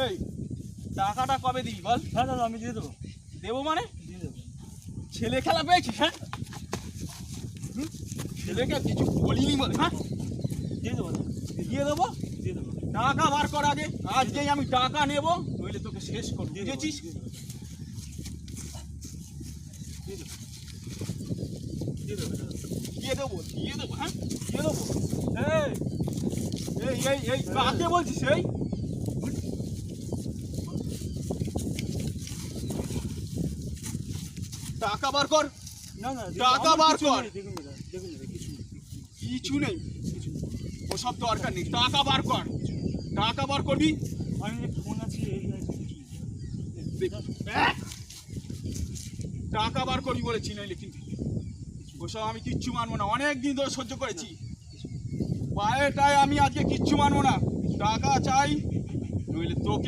এই টাকাটা কবে দিবি বল? হ্যাঁ দাদা আমি দিয়ে দেবো। দেবো মানে? দিয়ে দেবো। ছেলে খেলা পেয়েছিস? হ্যাঁ, ছেলেকে কিছু বলিনি বলে? হ্যাঁ, দিয়ে দেবো দাদা। দিয়ে দেবো। দিয়ে দেবো। টাকা বার কর আগে, আজকেই আমি টাকা নেবো, নইলে তোকে শেষ করবো, বুঝেছিস? দিয়ে দেবো দাদা। দিয়ে দেবো, দিয়ে দেবো, হ্যাঁ দিয়ে দেবো। এই এই এই এই কাকে বলছিস? এই টাকা বার কর, না না টাকা বার কর। দেখুন দাদা, দেখুন দাদা, কিছু নেই। কিছু নেই, ওসব দরকার নেই, টাকা বার কর। টাকা বার করবি। আমি যে ফোন আছে এই আছে, কিছু নেই। টাকা বার করবি বলেছি, নইলে কিন্তু ওসব আমি কিচ্ছু মানবো না, অনেক দিন ধরে সহ্য করেছি। পায়েটায় আমি আজকে কিচ্ছু মানবো না, টাকা চাই, নইলে তোকে